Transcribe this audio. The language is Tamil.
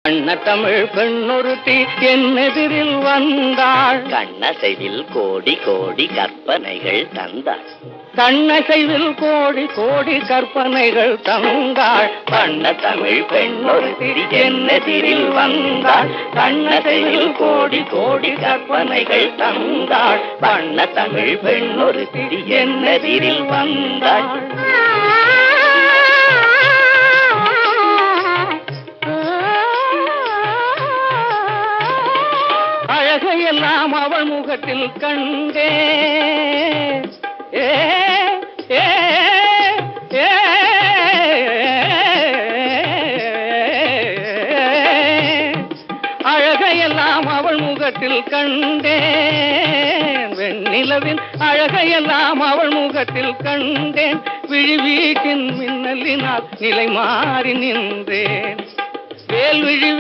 கண்ண தமிழ் பெண்ணொருத்தி என்னெதிரில் வந்தாள். கண்ணசைவில் கோடி கோடி கற்பனைகள் தந்தாள். கண்ணசைவில் கோடி கோடி கற்பனைகள் தந்தாள். கண்ண தமிழ் பெண்ணொருத்தி என்னெதிரில் வந்தாள். கண்ணசைவில் கோடி கோடி கற்பனைகள் தந்தாள். கண்ண தமிழ் பெண்ணொருத்தி என்னெதிரில் வந்தாள். அழகையெல்லாம் அவள் முகத்தில் கண்டே. அழகையெல்லாம் அவள் முகத்தில் கண்டேன். வெண்ணிலவின் அழகையெல்லாம் அவள் முகத்தில் கண்டேன். விழி வீட்டின் மின்னலினால் நிலை மாறி நின்றேன். வேல்விழி